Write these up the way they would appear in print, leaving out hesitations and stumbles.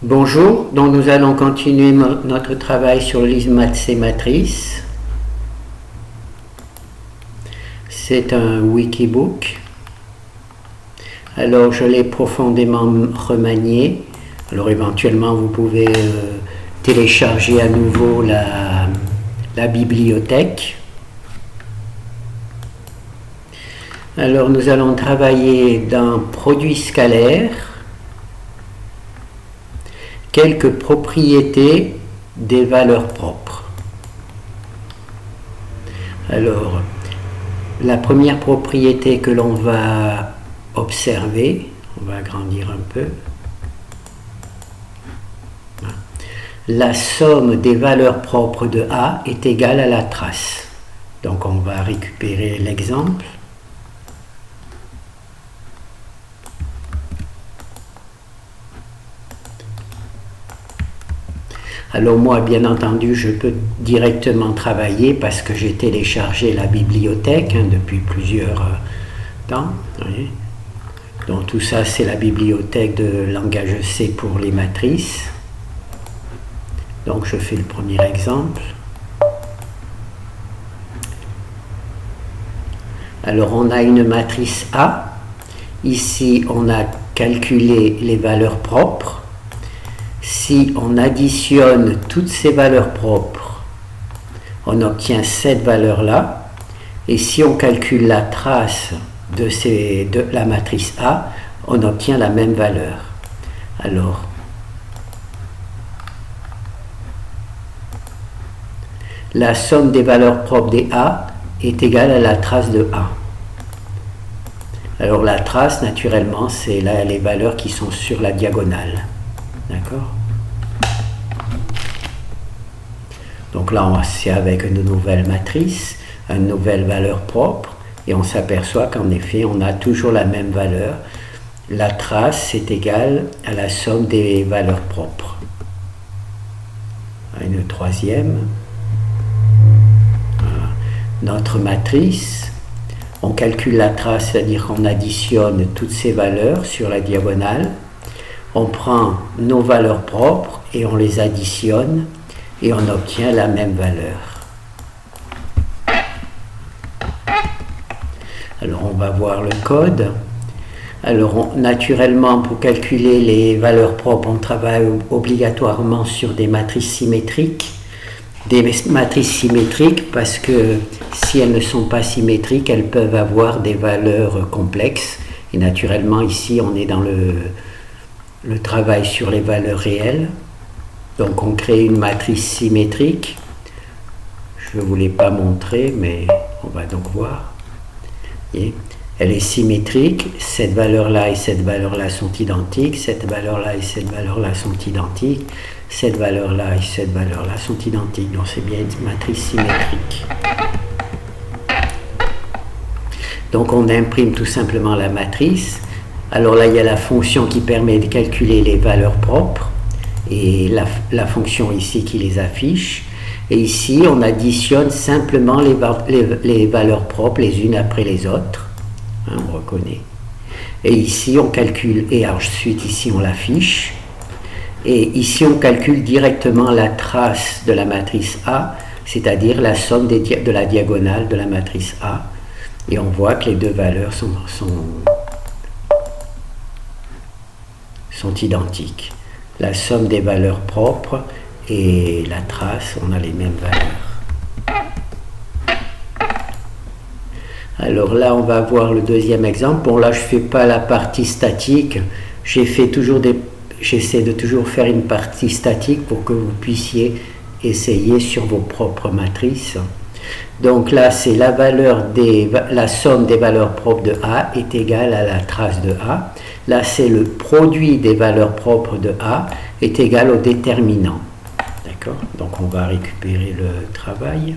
Bonjour, donc nous allons continuer notre travail sur l'ISMATC matrice. C'est un wikibook. Alors je l'ai profondément remanié. Alors éventuellement vous pouvez télécharger à nouveau la bibliothèque. Alors nous allons travailler dans produits scalaires. Quelques propriétés des valeurs propres. Alors, la première propriété que l'on va observer, on va agrandir un peu, la somme des valeurs propres de A est égale à la trace. Donc on va récupérer l'exemple. Alors moi, bien entendu, je peux directement travailler parce que j'ai téléchargé la bibliothèque depuis plusieurs temps. Oui. Donc tout ça, c'est la bibliothèque de langage C pour les matrices. Donc je fais le premier exemple. Alors on a une matrice A. Ici, on a calculé les valeurs propres. Si on additionne toutes ces valeurs propres, on obtient cette valeur-là. Et si on calcule la trace de la matrice A, on obtient la même valeur. Alors, la somme des valeurs propres des A est égale à la trace de A. Alors la trace, naturellement, c'est les valeurs qui sont sur la diagonale. D'accord? Donc là, c'est avec une nouvelle matrice, une nouvelle valeur propre, et on s'aperçoit qu'en effet, on a toujours la même valeur. La trace, c'est égal à la somme des valeurs propres. Une troisième. Voilà. Notre matrice, on calcule la trace, c'est-à-dire qu'on additionne toutes ces valeurs sur la diagonale. On prend nos valeurs propres et on les additionne et on obtient la même valeur. Alors on va voir le code. Alors naturellement, pour calculer les valeurs propres, on travaille obligatoirement sur des matrices symétriques. Des matrices symétriques parce que si elles ne sont pas symétriques, elles peuvent avoir des valeurs complexes. Et naturellement ici, on est dans le travail sur les valeurs réelles. Donc on crée une matrice symétrique. Je ne vous l'ai pas montré, mais on va donc voir. Et elle est symétrique. Cette valeur-là et cette valeur-là sont identiques. Cette valeur-là et cette valeur-là sont identiques. Cette valeur-là et cette valeur-là sont identiques. Donc c'est bien une matrice symétrique. Donc on imprime tout simplement la matrice. Alors là, il y a la fonction qui permet de calculer les valeurs propres et la fonction ici qui les affiche. Et ici, on additionne simplement les valeurs propres les unes après les autres. Hein, on reconnaît. Et ici, on calcule, et ensuite ici, on l'affiche. Et ici, on calcule directement la trace de la matrice A, c'est-à-dire la somme de la diagonale de la matrice A. Et on voit que les deux valeurs sont identiques. La somme des valeurs propres et la trace, on a les mêmes valeurs. Alors là, on va voir le deuxième exemple. Bon, là, je ne fais pas la partie statique. J'essaie de toujours faire une partie statique pour que vous puissiez essayer sur vos propres matrices. Donc là, c'est la somme des valeurs propres de A est égale à la trace de A. Là, c'est le produit des valeurs propres de A est égal au déterminant. D'accord? Donc on va récupérer le travail.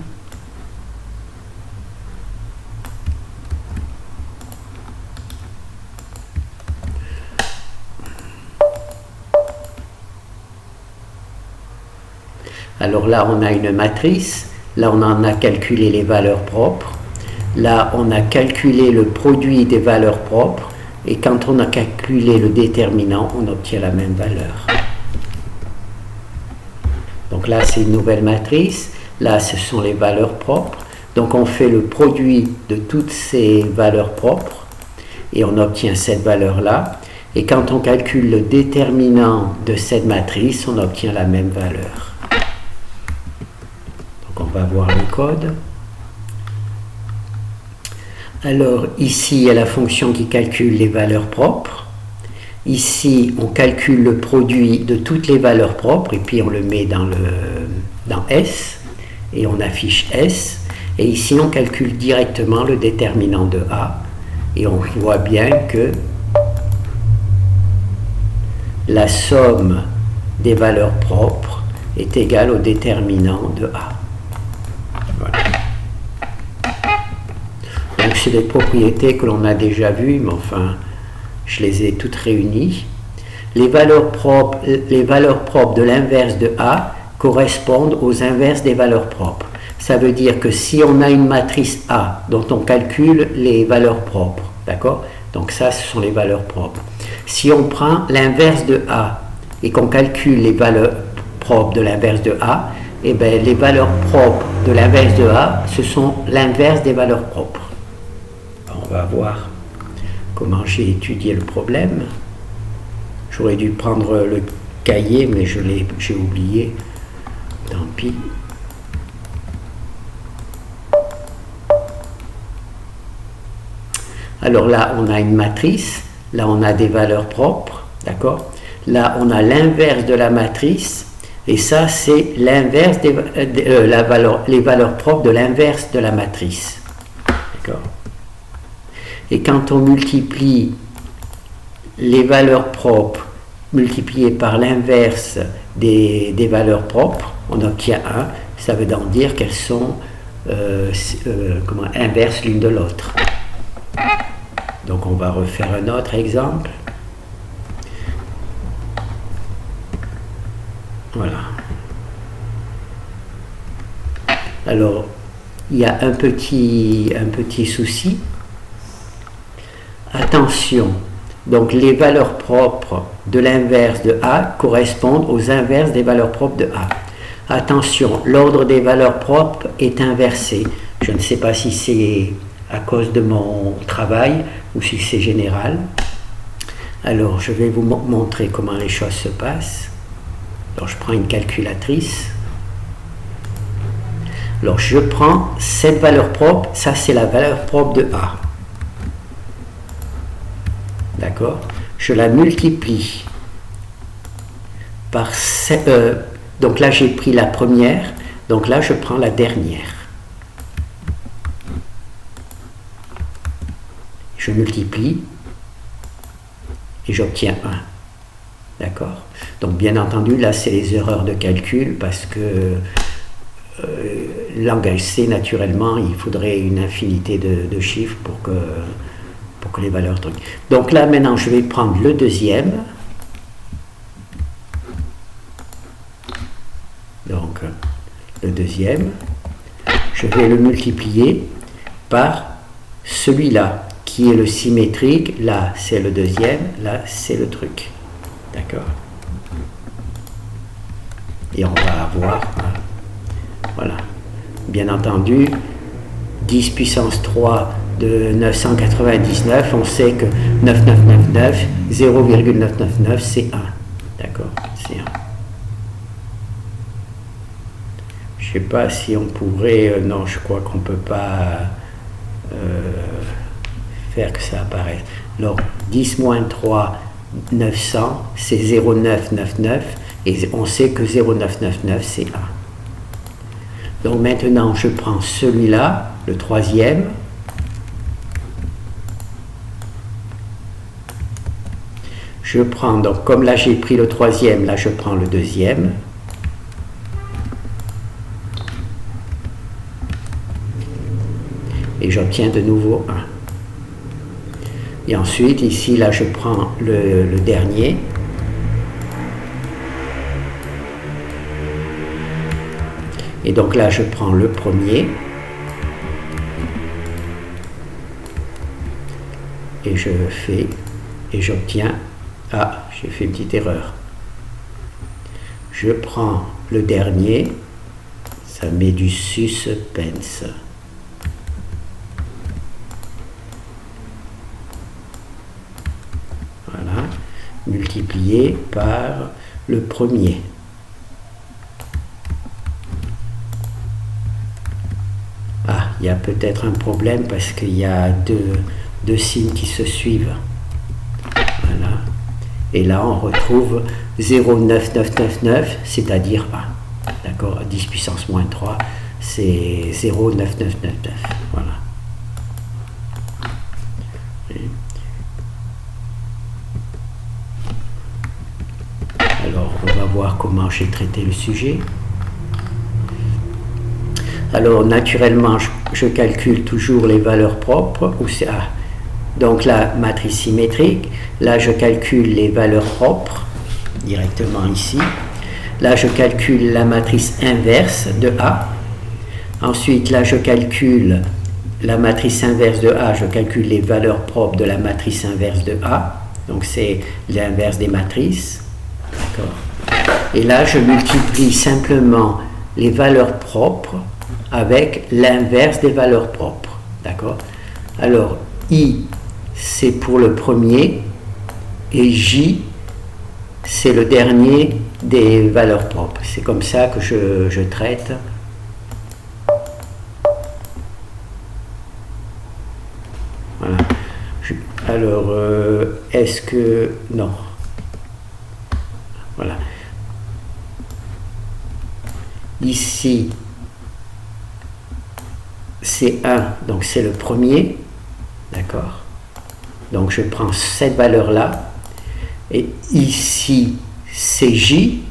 Alors là, on a une matrice. Là, on en a calculé les valeurs propres. Là, on a calculé le produit des valeurs propres. Et quand on a calculé le déterminant, on obtient la même valeur. Donc là, c'est une nouvelle matrice. Là, ce sont les valeurs propres. Donc on fait le produit de toutes ces valeurs propres et on obtient cette valeur-là. Et quand on calcule le déterminant de cette matrice, on obtient la même valeur. Donc on va voir le code. Alors ici, il y a la fonction qui calcule les valeurs propres. Ici, on calcule le produit de toutes les valeurs propres et puis on le met dans S et on affiche S. Et ici, on calcule directement le déterminant de A et on voit bien que la somme des valeurs propres est égale au déterminant de A. Voilà. Donc, c'est des propriétés que l'on a déjà vues, mais enfin, je les ai toutes réunies. Les valeurs propres de l'inverse de A correspondent aux inverses des valeurs propres. Ça veut dire que si on a une matrice A dont on calcule les valeurs propres, d'accord? Donc ça, ce sont les valeurs propres. Si on prend l'inverse de A et qu'on calcule les valeurs propres de l'inverse de A, eh bien, les valeurs propres de l'inverse de A, ce sont l'inverse des valeurs propres. On va voir comment j'ai étudié le problème. J'aurais dû prendre le cahier, mais j'ai oublié. Tant pis. Alors là, on a une matrice, là on a des valeurs propres, d'accord? Là, on a l'inverse de la matrice, et ça, c'est l'inverse les valeurs propres de l'inverse de la matrice, d'accord? Et quand on multiplie les valeurs propres multipliées par l'inverse des valeurs propres, on obtient 1, ça veut donc dire qu'elles sont inverses l'une de l'autre. Donc on va refaire un autre exemple. Voilà. Alors, il y a un petit souci. Attention, donc les valeurs propres de l'inverse de A correspondent aux inverses des valeurs propres de A. Attention, l'ordre des valeurs propres est inversé. Je ne sais pas si c'est à cause de mon travail ou si c'est général. Alors, je vais vous montrer comment les choses se passent. Alors, je prends une calculatrice. Alors, je prends cette valeur propre, ça c'est la valeur propre de A. D'accord? Je la multiplie par... donc là, j'ai pris la première, donc là, je prends la dernière. Je multiplie et j'obtiens 1. D'accord? Donc, bien entendu, là, c'est les erreurs de calcul parce que langage C, naturellement, il faudrait une infinité de chiffres pour que les valeurs truquent. Donc là, maintenant, je vais prendre le deuxième. Donc, le deuxième, je vais le multiplier par celui-là, qui est le symétrique. Là, c'est le deuxième, là, c'est le truc. D'accord? Et on va avoir, voilà, bien entendu, 10 puissance 3 de 999, on sait que 9999, 0,999, c'est 1. D'accord? C'est 1. Je ne sais pas si on pourrait... non, je crois qu'on ne peut pas faire que ça apparaisse. Alors, 10 moins 3, 900, c'est 0,999, et on sait que 0,999, c'est 1. Donc maintenant, je prends celui-là, le troisième. Je prends, donc comme là j'ai pris le troisième, là je prends le deuxième. Et j'obtiens de nouveau 1. Et ensuite, ici, là je prends le dernier. Et donc là je prends le premier. Et je fais, et j'obtiens... Ah, j'ai fait une petite erreur. je prends le dernier, ça met du suspense. Voilà, multiplié par le premier. Ah, il y a peut-être un problème parce qu'il y a deux signes qui se suivent. Voilà. Et là, on retrouve 0,9999, c'est-à-dire 1. D'accord, 10 puissance moins 3, c'est 0,9999. Voilà. Alors, on va voir comment j'ai traité le sujet. Alors, naturellement, je calcule toujours les valeurs propres. Donc, la matrice symétrique. Là, je calcule les valeurs propres, directement ici. Là, je calcule la matrice inverse de A. Ensuite, là, je calcule la matrice inverse de A. Je calcule les valeurs propres de la matrice inverse de A. Donc, c'est l'inverse des matrices. D'accord. Et là, je multiplie simplement les valeurs propres avec l'inverse des valeurs propres. D'accord. Alors, I, c'est pour le premier, et J, c'est le dernier des valeurs propres. C'est comme ça que je traite. Voilà. Alors, est-ce que... Non. Voilà. Ici, c'est 1, donc c'est le premier. D'accord. Donc, je prends cette valeur-là. Et ici, c'est J.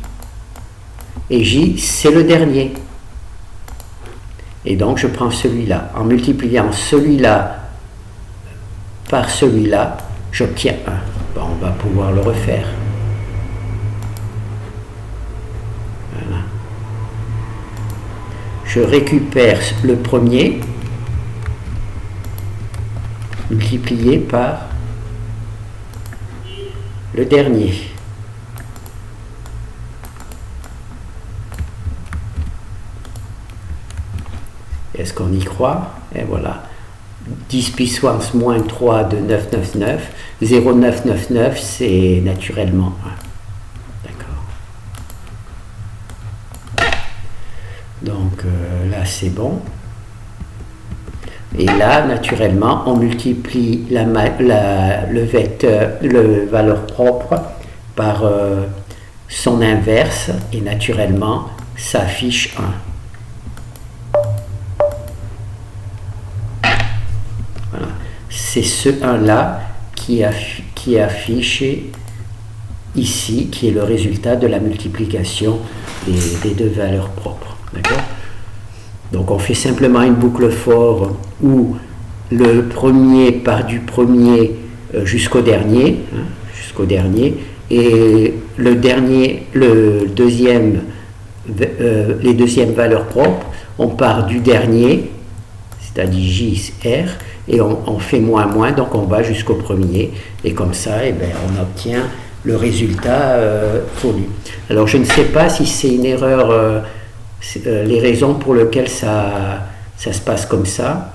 Et J, c'est le dernier. Et donc, je prends celui-là. En multipliant celui-là par celui-là, j'obtiens 1. Bon, on va pouvoir le refaire. Voilà. Je récupère le premier, multiplié par le dernier. Est-ce qu'on y croit? Et voilà. 10 puissance moins 3 de 999. 0,999, c'est naturellement 1. D'accord. Donc là, c'est bon. Et là, naturellement, on multiplie le vecteur, le valeur propre par son inverse, et naturellement, ça affiche 1. Voilà. C'est ce 1-là qui est affiché ici, qui est le résultat de la multiplication des deux valeurs propres. D'accord ? Donc on fait simplement une boucle for où le premier part du premier jusqu'au dernier, et le dernier, les deuxièmes valeurs propres, on part du dernier, c'est-à-dire J, R, et on fait moins, donc on va jusqu'au premier, et comme ça, eh bien, on obtient le résultat fourni. Alors je ne sais pas si c'est une erreur... les raisons pour lesquelles ça se passe comme ça.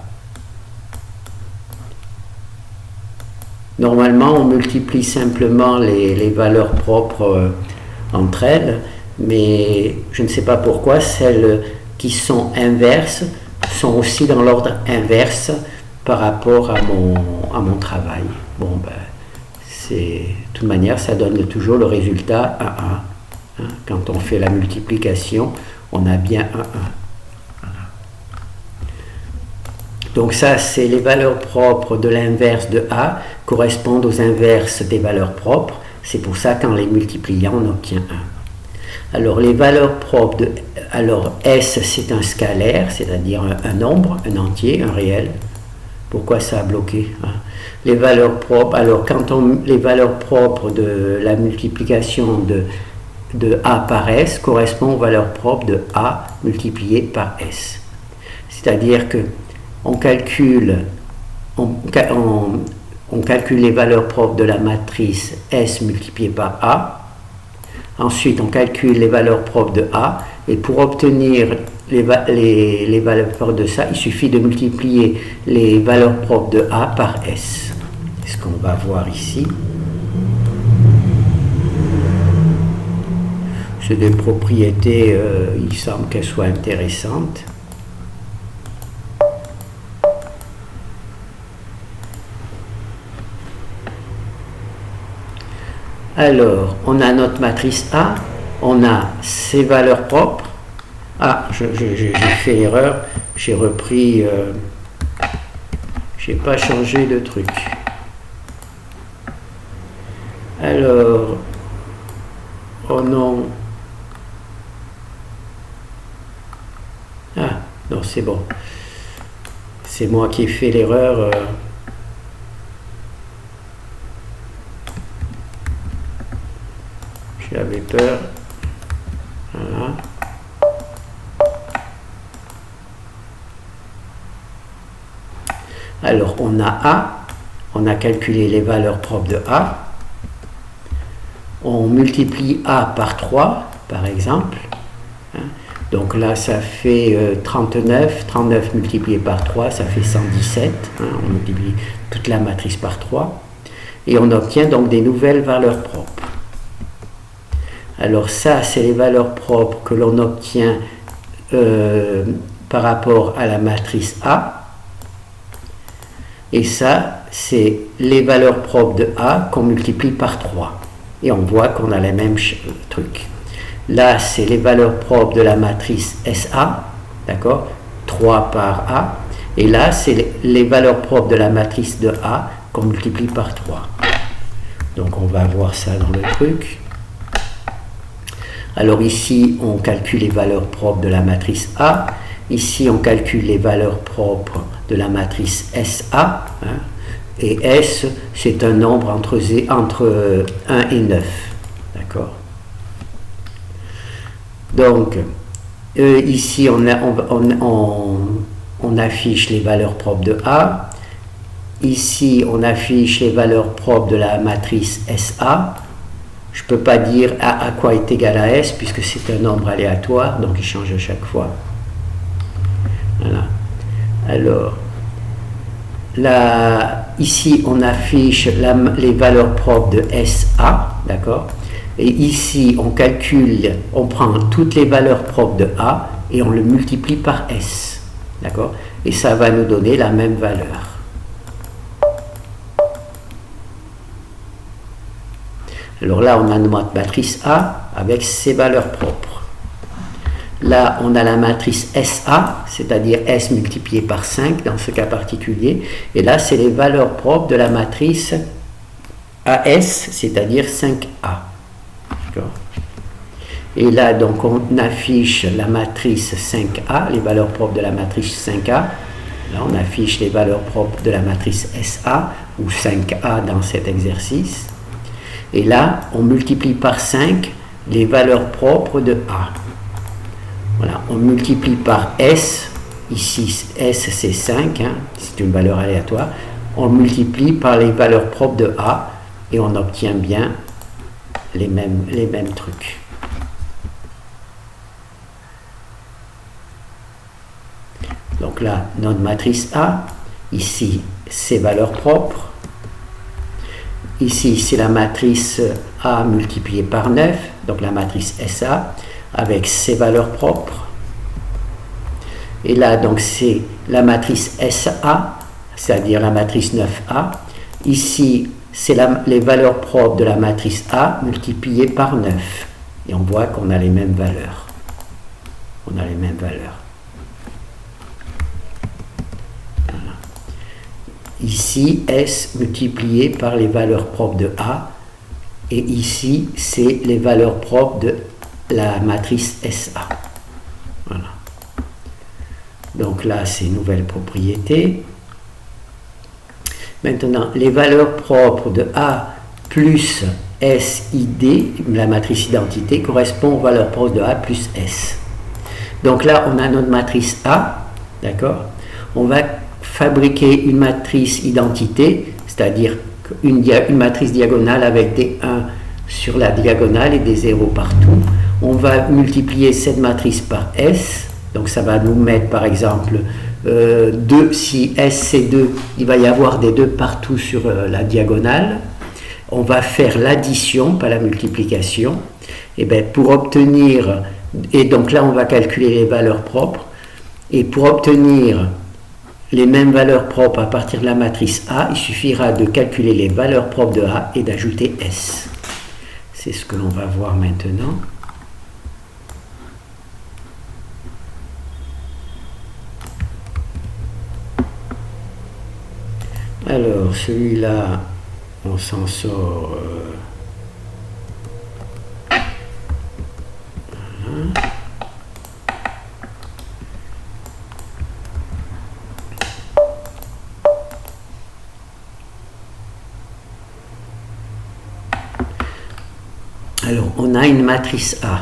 Normalement, on multiplie simplement les valeurs propres entre elles, mais je ne sais pas pourquoi celles qui sont inverses sont aussi dans l'ordre inverse par rapport à mon travail. Bon, ben, de toute manière, ça donne toujours le résultat 1, 1. Hein, quand on fait la multiplication, on a bien 1, 1. Voilà. Donc ça, c'est les valeurs propres de l'inverse de A correspondent aux inverses des valeurs propres. C'est pour ça qu'en les multipliant, on obtient 1. Alors les valeurs propres alors S, c'est un scalaire, c'est-à-dire un nombre, un entier, un réel. Pourquoi ça a bloqué, hein? Les valeurs propres, alors les valeurs propres de la multiplication de A par S correspond aux valeurs propres de A multiplié par S. C'est-à-dire que on calcule les valeurs propres de la matrice S multipliée par A. Ensuite, on calcule les valeurs propres de A. Et pour obtenir les valeurs propres de ça, il suffit de multiplier les valeurs propres de A par S. C'est ce qu'on va voir ici. C'est des propriétés, il semble qu'elles soient intéressantes. Alors, on a notre matrice A, on a ses valeurs propres. Ah, j'ai fait l'erreur, j'ai repris, j'ai pas changé de truc. Alors, oh non. Ah, non, c'est bon. C'est moi qui ai fait l'erreur. J'avais peur. Voilà. Alors, on a A. On a calculé les valeurs propres de A. On multiplie A par 3, par exemple. Donc là, ça fait 39. 39 multiplié par 3, ça fait 117. On multiplie toute la matrice par 3. Et on obtient donc des nouvelles valeurs propres. Alors ça, c'est les valeurs propres que l'on obtient par rapport à la matrice A. Et ça, c'est les valeurs propres de A qu'on multiplie par 3. Et on voit qu'on a les mêmes trucs. Là, c'est les valeurs propres de la matrice SA, d'accord, 3 par A. Et là, c'est les valeurs propres de la matrice de A qu'on multiplie par 3. Donc, on va voir ça dans le truc. Alors ici, on calcule les valeurs propres de la matrice A. Ici, on calcule les valeurs propres de la matrice SA. Et S, c'est un nombre entre 1 et 9. D'accord? Donc, ici, on affiche les valeurs propres de A. Ici, on affiche les valeurs propres de la matrice SA. Je ne peux pas dire A à quoi est égal à S, puisque c'est un nombre aléatoire, donc il change à chaque fois. Voilà. Alors, là, ici, on affiche les valeurs propres de SA, d'accord? Et ici, on calcule, on prend toutes les valeurs propres de A et on le multiplie par S, d'accord? Et ça va nous donner la même valeur. Alors là, on a notre matrice A avec ses valeurs propres. Là, on a la matrice SA, c'est-à-dire S multiplié par 5 dans ce cas particulier. Et là, c'est les valeurs propres de la matrice AS, c'est-à-dire 5A. Et là, donc, on affiche la matrice 5A, les valeurs propres de la matrice 5A. Là, on affiche les valeurs propres de la matrice SA, ou 5A dans cet exercice. Et là, on multiplie par 5 les valeurs propres de A. Voilà, on multiplie par S. Ici, S, c'est 5, c'est une valeur aléatoire. On multiplie par les valeurs propres de A et on obtient bien les mêmes trucs. Donc là, notre matrice A, ici, ses valeurs propres. Ici, c'est la matrice A multipliée par 9, donc la matrice SA, avec ses valeurs propres. Et là, donc, c'est la matrice SA, c'est-à-dire la matrice 9A. Ici, c'est les valeurs propres de la matrice A multipliées par 9. Et on voit qu'on a les mêmes valeurs. On a les mêmes valeurs. Voilà. Ici, S multiplié par les valeurs propres de A. Et ici, c'est les valeurs propres de la matrice SA. Voilà. Donc là, c'est une nouvelle propriété. Maintenant, les valeurs propres de A plus SID, la matrice identité, correspond aux valeurs propres de A plus S. Donc là, on a notre matrice A, d'accord? On va fabriquer une matrice identité, c'est-à-dire une matrice diagonale avec des 1 sur la diagonale et des zéros partout. On va multiplier cette matrice par S, donc ça va nous mettre par exemple 2, si S c'est 2, il va y avoir des 2 partout sur la diagonale. On va faire l'addition, pas la multiplication, et bien pour obtenir, et donc là on va calculer les valeurs propres, et pour obtenir les mêmes valeurs propres à partir de la matrice A, il suffira de calculer les valeurs propres de A et d'ajouter S. C'est ce que l'on va voir maintenant. Alors, celui-là, on s'en sort. Voilà. Alors, on a une matrice A.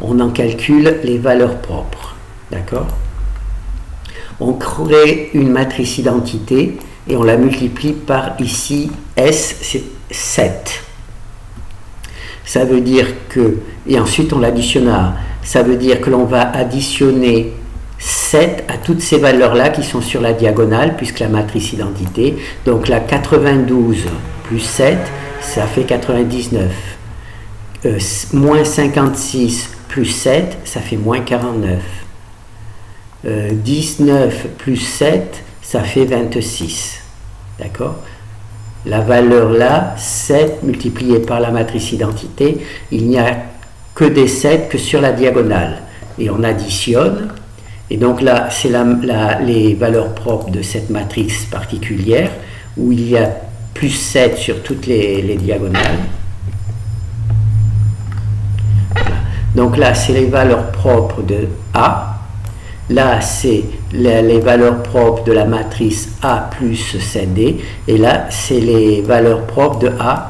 On en calcule les valeurs propres. D'accord? On crée une matrice identité et on la multiplie par ici S, c'est 7. Ça veut dire que, et ensuite on l'additionne à A, ça veut dire que l'on va additionner 7 à toutes ces valeurs-là qui sont sur la diagonale, puisque la matrice identité, donc la 92 plus 7, ça fait 99. Moins 56 plus 7, ça fait moins 49. 19 plus 7, ça fait 26. D'accord? La valeur là, 7 multiplié par la matrice identité, il n'y a que des 7 que sur la diagonale. Et on additionne. Et donc là, c'est les valeurs propres de cette matrice particulière, où il y a plus 7 sur toutes les diagonales. Voilà. Donc là, c'est les valeurs propres de A. Là, c'est les valeurs propres de la matrice A plus 7D. Et là, c'est les valeurs propres de A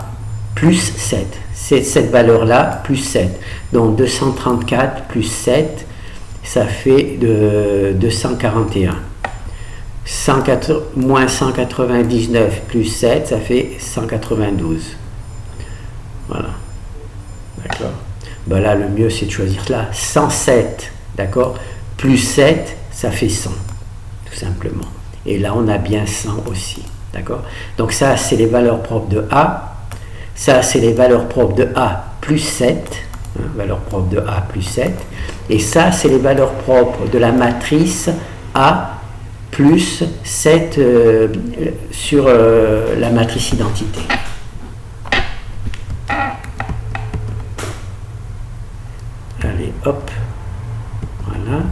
plus 7. C'est cette valeur-là, plus 7. Donc 234 plus 7, ça fait 241. Moins 199 plus 7, ça fait 192. Voilà. D'accord. Ben là, le mieux, c'est de choisir là. 107, d'accord, plus 7, ça fait 100, tout simplement. Et là, on a bien 100 aussi. D'accord. Donc ça, c'est les valeurs propres de A. Ça, c'est les valeurs propres de A plus 7. Hein, valeurs propres de A plus 7. Et ça, c'est les valeurs propres de la matrice A plus 7 sur la matrice identité. Allez, hop. Voilà.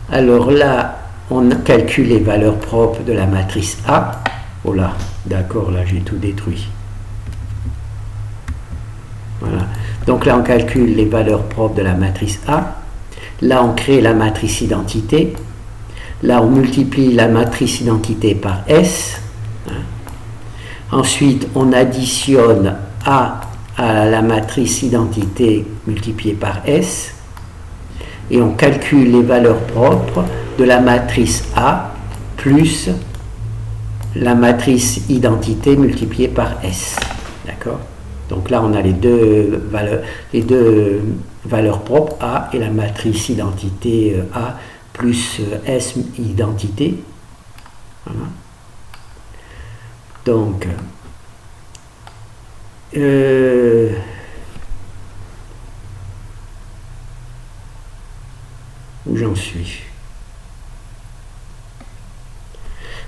Alors là, on calcule les valeurs propres de la matrice A. Oh là, d'accord, là j'ai tout détruit. Voilà. Donc là, on calcule les valeurs propres de la matrice A. Là, on crée la matrice identité. Là, on multiplie la matrice identité par S. Ensuite, on additionne A à la matrice identité multipliée par S. Et on calcule les valeurs propres de la matrice A plus la matrice identité multipliée par S. D'accord? Donc là, on a les deux valeurs propres, A et la matrice identité A plus S identité. Voilà. Donc, où j'en suis?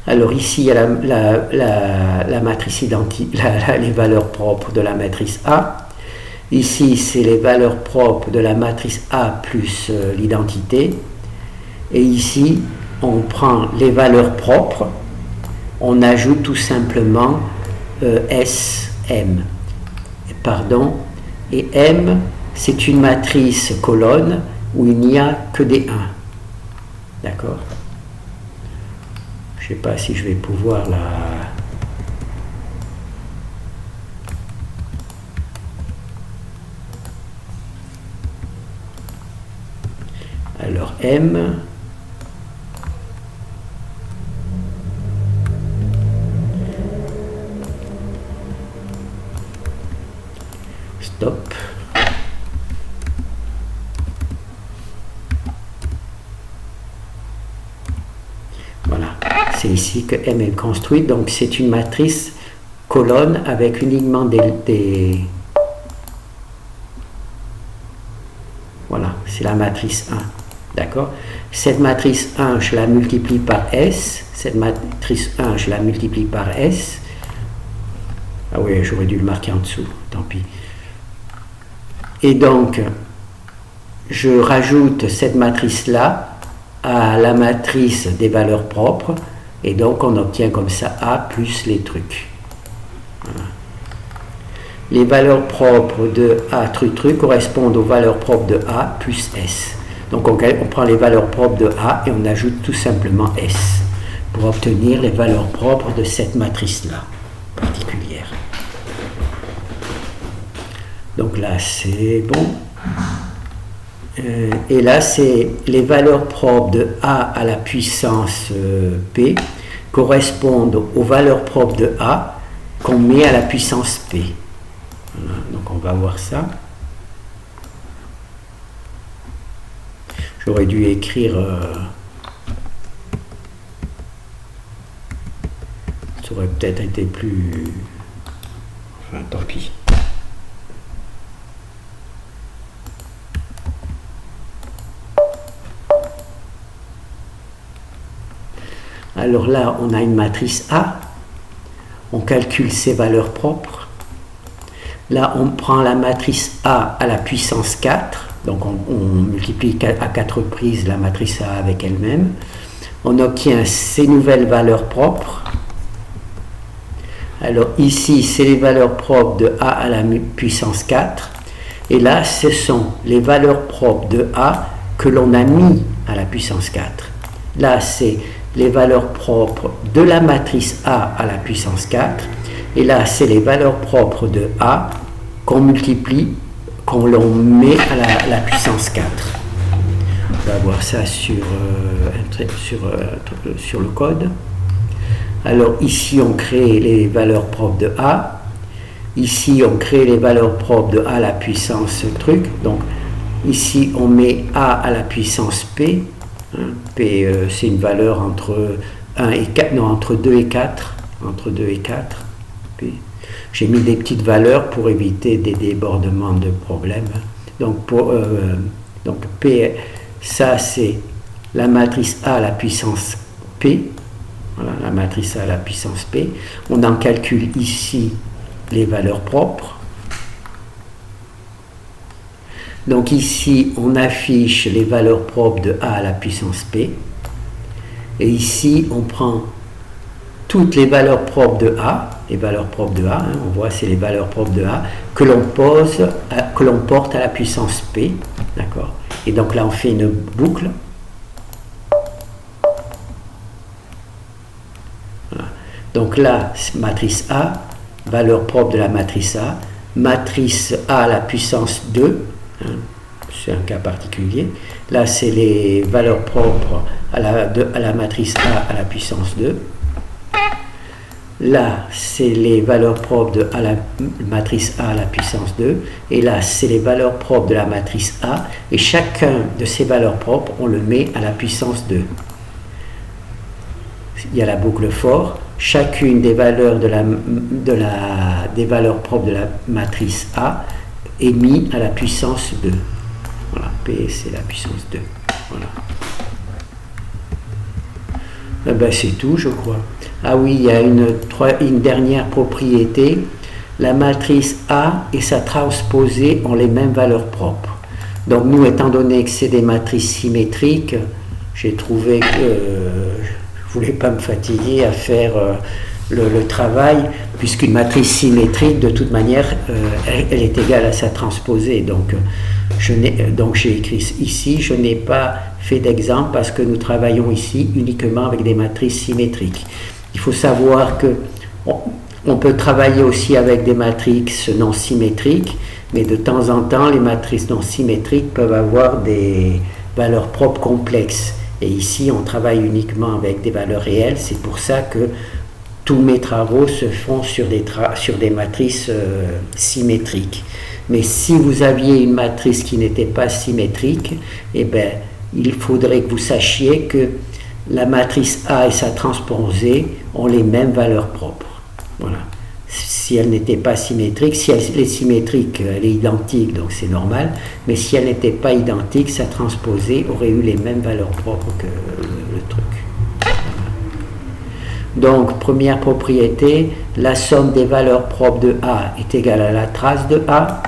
Alors ici, il y a la matrice identité, les valeurs propres de la matrice A. Ici, c'est les valeurs propres de la matrice A plus l'identité. Et ici, on prend les valeurs propres, on ajoute tout simplement S, M. Pardon. Et M, c'est une matrice colonne où il n'y a que des 1. D'accord? Je ne sais pas si je vais pouvoir la... Alors M, Stop. Voilà, c'est ici que M est construite, donc c'est une matrice colonne avec uniquement des... Voilà, c'est la matrice 1, d'accord? Cette matrice 1, je la multiplie par S, cette matrice 1, je la multiplie par S. Ah oui, j'aurais dû le marquer en dessous, tant pis. Et donc, je rajoute cette matrice-là à la matrice des valeurs propres, et donc on obtient comme ça A plus les trucs. Voilà. Les valeurs propres de A truc correspondent aux valeurs propres de A plus S. Donc on prend les valeurs propres de A et on ajoute tout simplement S pour obtenir les valeurs propres de cette matrice-là particulière. Donc là c'est bon. Et là c'est les valeurs propres de A à la puissance P correspondent aux valeurs propres de A qu'on met à la puissance P. Voilà, donc on va voir ça. J'aurais dû écrire... ça aurait peut-être été plus... Enfin, tant pis. Alors là, on a une matrice A. On calcule ses valeurs propres. Là, on prend la matrice A à la puissance 4. Donc, on multiplie à 4 reprises la matrice A avec elle-même. On obtient ces nouvelles valeurs propres. Alors, ici, c'est les valeurs propres de A à la puissance 4. Et là, ce sont les valeurs propres de A que l'on a mis à la puissance 4. Là, c'est les valeurs propres de la matrice A à la puissance 4. Et là, c'est les valeurs propres de A qu'on multiplie, qu'on l'on met à la puissance 4. On va voir ça sur le code. Alors ici, on crée les valeurs propres de A. Ici, on crée les valeurs propres de A à la puissance truc. Donc ici, on met A à la puissance P. P, c'est une valeur entre 1 et 4, non, entre 2 et 4. Entre 2 et 4. P. J'ai mis des petites valeurs pour éviter des débordements de problèmes. Donc, donc P, ça c'est la matrice A à la puissance P. Voilà, la matrice A à la puissance P. On en calcule ici les valeurs propres. Donc ici, on affiche les valeurs propres de A à la puissance P. Et ici, on prend toutes les valeurs propres de A, les valeurs propres de A, hein, on voit c'est les valeurs propres de A, que l'on porte à la puissance P. D'accord. Et donc là, on fait une boucle. Voilà. Donc là, matrice A, valeur propre de la matrice A, matrice A à la puissance 2. C'est un cas particulier. Là, c'est les valeurs propres à la matrice A à la puissance 2. Là, c'est les valeurs propres à la matrice A à la puissance 2. Et là, c'est les valeurs propres de la matrice A. Et chacun de ces valeurs propres, on le met à la puissance 2. Il y a la boucle for. Chacune des valeurs, des valeurs propres de la matrice A est mise à la puissance 2. Voilà, P c'est la puissance 2. Voilà. Eh ben, c'est tout, je crois. Ah oui, il y a une dernière propriété. La matrice A et sa transposée ont les mêmes valeurs propres. Donc nous, étant donné que c'est des matrices symétriques, j'ai trouvé que je ne voulais pas me fatiguer à faire le travail, puisqu'une matrice symétrique, de toute manière, elle est égale à sa transposée. Donc j'ai écrit ici, je n'ai pas fait d'exemple parce que nous travaillons ici uniquement avec des matrices symétriques. Il faut savoir que on peut travailler aussi avec des matrices non symétriques, mais de temps en temps, les matrices non symétriques peuvent avoir des valeurs propres complexes. Et ici, on travaille uniquement avec des valeurs réelles. C'est pour ça que tous mes travaux se font sur des matrices symétriques. Mais si vous aviez une matrice qui n'était pas symétrique, eh bien, il faudrait que vous sachiez que la matrice A et sa transposée ont les mêmes valeurs propres. Voilà. Si elle n'était pas symétrique, si elle est symétrique, elle est identique, donc c'est normal, mais si elle n'était pas identique, sa transposée aurait eu les mêmes valeurs propres que le truc. Donc, première propriété, la somme des valeurs propres de A est égale à la trace de A.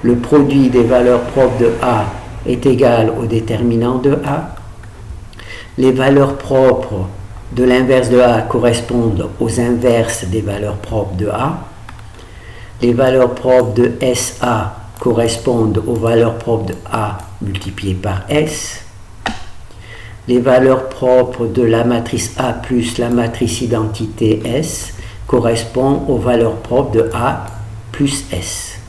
Le produit des valeurs propres de A est égal au déterminant de A. Les valeurs propres de l'inverse de A correspondent aux inverses des valeurs propres de A. Les valeurs propres de SA correspondent aux valeurs propres de A multipliées par S. Les valeurs propres de la matrice A plus la matrice identité S correspondent aux valeurs propres de A plus S.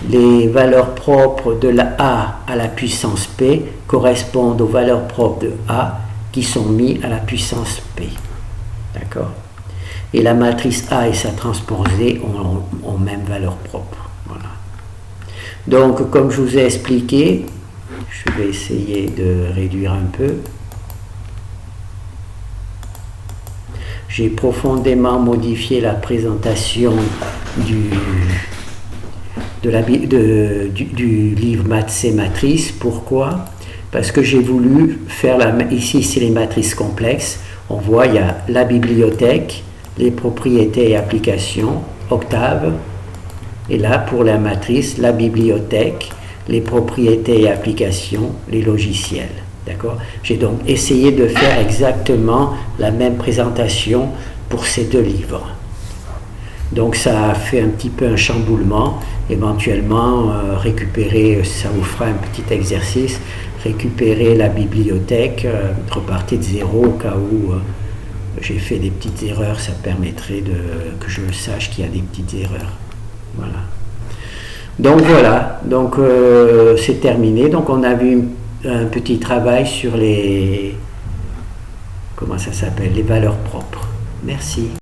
Les valeurs propres de la A à la puissance P correspondent aux valeurs propres de A qui sont mis à la puissance P. D'accord? Et la matrice A et sa transposée ont même valeur propre. Voilà. Donc, comme je vous ai expliqué, je vais essayer de réduire un peu. J'ai profondément modifié la présentation du livre Maths et Matrices. Pourquoi? Parce que j'ai voulu faire ici c'est les matrices complexes. On voit il y a la bibliothèque, les propriétés et applications, Octave, et là pour la matrice, la bibliothèque, les propriétés et applications, les logiciels. D'accord? J'ai donc essayé de faire exactement la même présentation pour ces deux livres. Donc ça a fait un petit peu un chamboulement. Éventuellement, récupérer, ça vous fera un petit exercice, récupérer la bibliothèque, repartez de zéro au cas où j'ai fait des petites erreurs, ça permettrait que je sache qu'il y a des petites erreurs. Voilà. Donc voilà, donc c'est terminé. Donc on a vu un petit travail sur les, comment ça s'appelle, les valeurs propres. Merci.